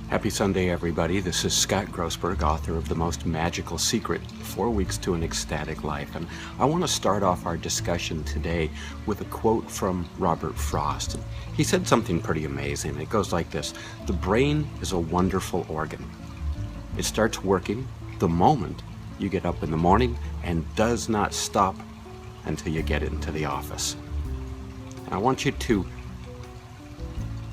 Happy Sunday, everybody. This is Scott Grossberg, author of The Most Magical Secret, 4 Weeks to an Ecstatic Life. And I want to start off our discussion today with a quote from Robert Frost. And he said something pretty amazing. It goes like this: "The brain is a wonderful organ. It starts working the moment you get up in the morning and does not stop until you get into the office." And I want you to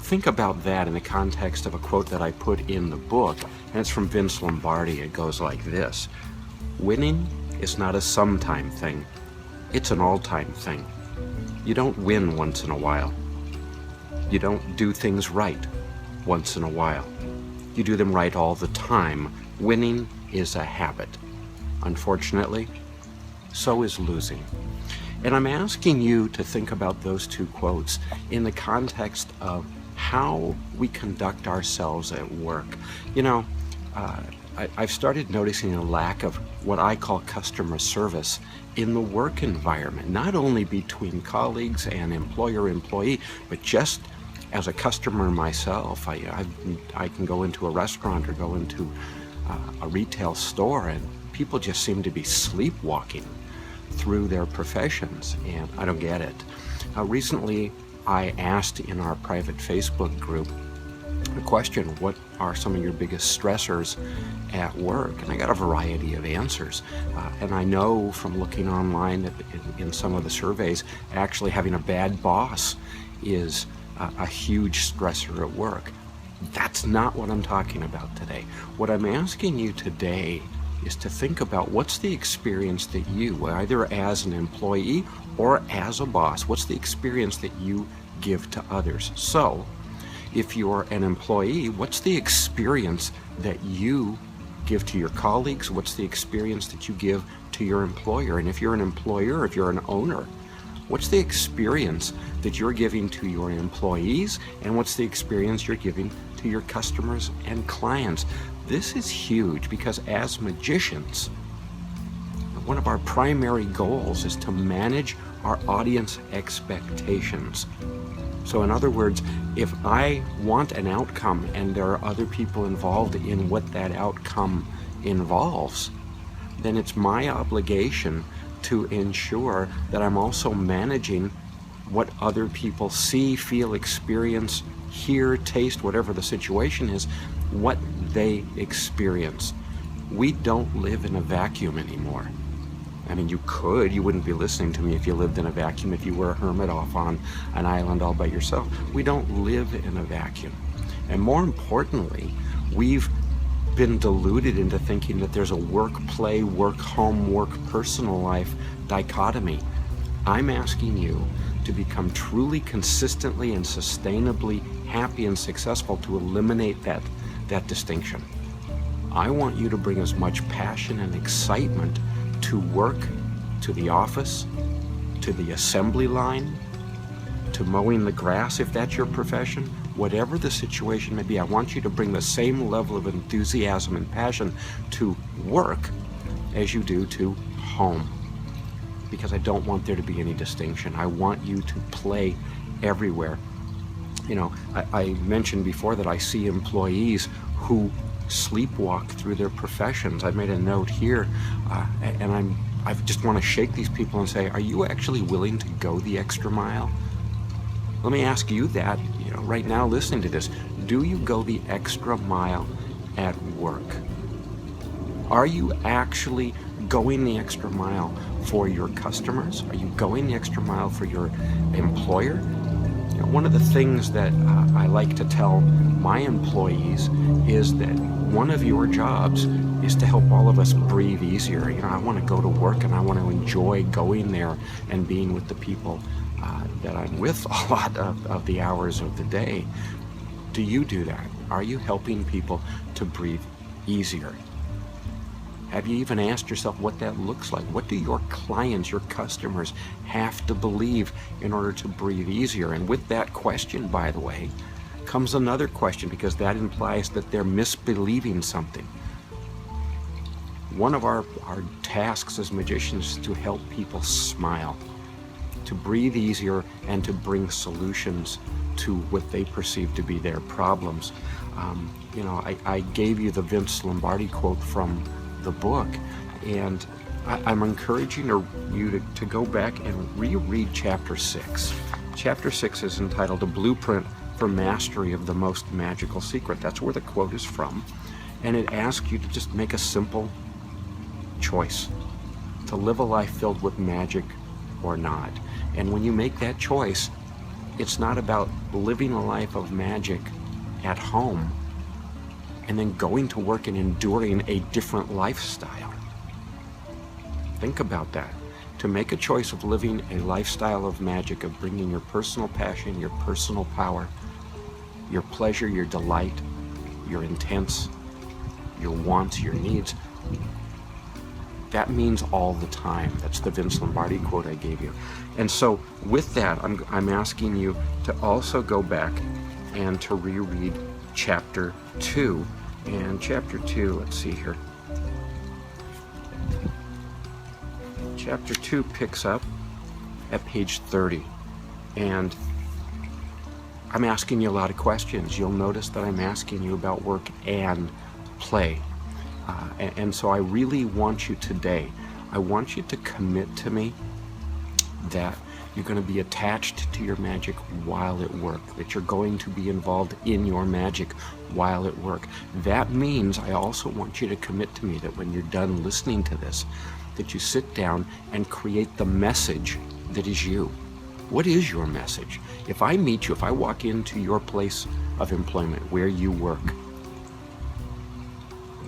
think about that in the context of a quote that I put in the book, and it's from Vince Lombardi. It goes like this: "Winning is not a sometime thing, it's an all-time thing. You don't win once in a while. You don't do things right once in a while. You do them right all the time. Winning is a habit. Unfortunately, so is losing." And I'm asking you to think about those two quotes in the context of how we conduct ourselves at work. You know, I've started noticing a lack of what I call customer service in the work environment, not only between colleagues and employer-employee, but just as a customer myself. I can go into a restaurant or go into a retail store, and people just seem to be sleepwalking through their professions, and I don't get it. Recently, I asked in our private Facebook group a question: what are some of your biggest stressors at work? And I got a variety of answers. And I know from looking online that in some of the surveys, actually having a bad boss is a huge stressor at work. That's not what I'm talking about today. What I'm asking you today is to think about what's the experience that you, either as an employee or as a boss, what's the experience that you give to others? So, if you're an employee, what's the experience that you give to your colleagues? What's the experience that you give to your employer? And if you're an employer, if you're an owner, what's the experience that you're giving to your employees? And what's the experience you're giving to your customers and clients? This is huge, because as magicians, one of our primary goals is to manage our audience expectations. So in other words, if I want an outcome and there are other people involved in what that outcome involves, then it's my obligation to ensure that I'm also managing what other people see, feel, experience, hear, taste, whatever the situation is, what they experience. We don't live in a vacuum anymore. I mean, you wouldn't be listening to me if you lived in a vacuum, if you were a hermit off on an island all by yourself. We don't live in a vacuum. And more importantly, we've been deluded into thinking that there's a work-play, work-home, work-personal life dichotomy. I'm asking you to become truly, consistently, and sustainably happy and successful, to eliminate that distinction. I want you to bring as much passion and excitement to work, to the office, to the assembly line, to mowing the grass if that's your profession. Whatever the situation may be, I want you to bring the same level of enthusiasm and passion to work as you do to home, because I don't want there to be any distinction. I want you to play everywhere. You know, I mentioned before that I see employees who sleepwalk through their professions. I made a note here, and I just want to shake these people and say, are you actually willing to go the extra mile? Let me ask you that, right now listening to this. Do you go the extra mile at work? Are you actually going the extra mile for your customers? Are you going the extra mile for your employer? One of the things that I like to tell my employees is that one of your jobs is to help all of us breathe easier. I want to go to work and I want to enjoy going there and being with the people that I'm with a lot of the hours of the day. Do you do that? Are you helping people to breathe easier? Have you even asked yourself what that looks like? What do your clients, your customers, have to believe in order to breathe easier? And with that question, by the way, comes another question, because that implies that they're misbelieving something. One of our tasks as magicians is to help people smile, to breathe easier, and to bring solutions to what they perceive to be their problems. I gave you the Vince Lombardi quote from the book, and I'm encouraging you to go back and reread chapter 6. Chapter 6 is entitled A Blueprint for Mastery of the Most Magical Secret. That's where the quote is from. And it asks you to just make a simple choice to live a life filled with magic or not. And when you make that choice, it's not about living a life of magic at home and then going to work and enduring a different lifestyle. Think about that. To make a choice of living a lifestyle of magic, of bringing your personal passion, your personal power, your pleasure, your delight, your intents, your wants, your needs, that means all the time. That's the Vince Lombardi quote I gave you. And so with that, I'm asking you to also go back and to reread chapter 2. And chapter 2, let's see here. Chapter 2 picks up at page 30. And I'm asking you a lot of questions. You'll notice that I'm asking you about work and play. And so I really want you today, I want you to commit to me that you're going to be attached to your magic while at work, that you're going to be involved in your magic while at work. That means I also want you to commit to me that when you're done listening to this, that you sit down and create the message that is you. What is your message? If I meet you, if I walk into your place of employment where you work,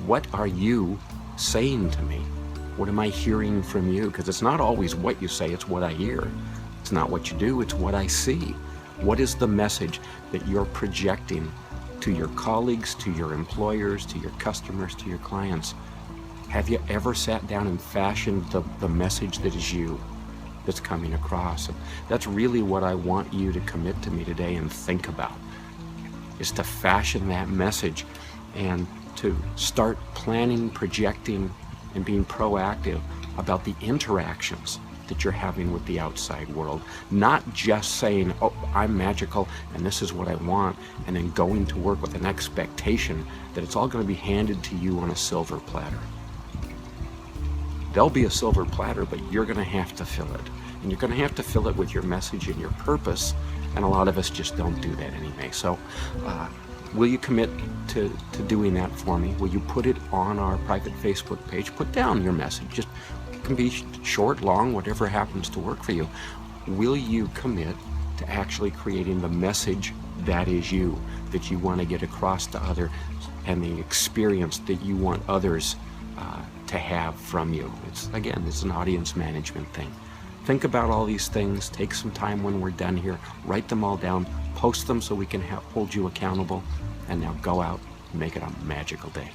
what are you saying to me? What am I hearing from you? Because it's not always what you say, it's what I hear. It's not what you do, it's what I see. What is the message that you're projecting to your colleagues, to your employers, to your customers, to your clients? Have you ever sat down and fashioned the message that is you, that's coming across? And that's really what I want you to commit to me today and think about, is to fashion that message and to start planning, projecting, and being proactive about the interactions that you're having with the outside world. Not just saying, oh, I'm magical and this is what I want, and then going to work with an expectation that it's all going to be handed to you on a silver platter. There'll be a silver platter, but you're going to have to fill it. And you're going to have to fill it with your message and your purpose, and a lot of us just don't do that anyway. So will you commit to doing that for me? Will you put it on our private Facebook page? Put down your message. Just, it can be short, long, whatever happens to work for you. Will you commit to actually creating the message that is you, that you want to get across to others, and the experience that you want others to have from you? It's an audience management thing. Think about all these things. Take some time when we're done here. Write them all down. Post them so we can hold you accountable. And now go out and make it a magical day.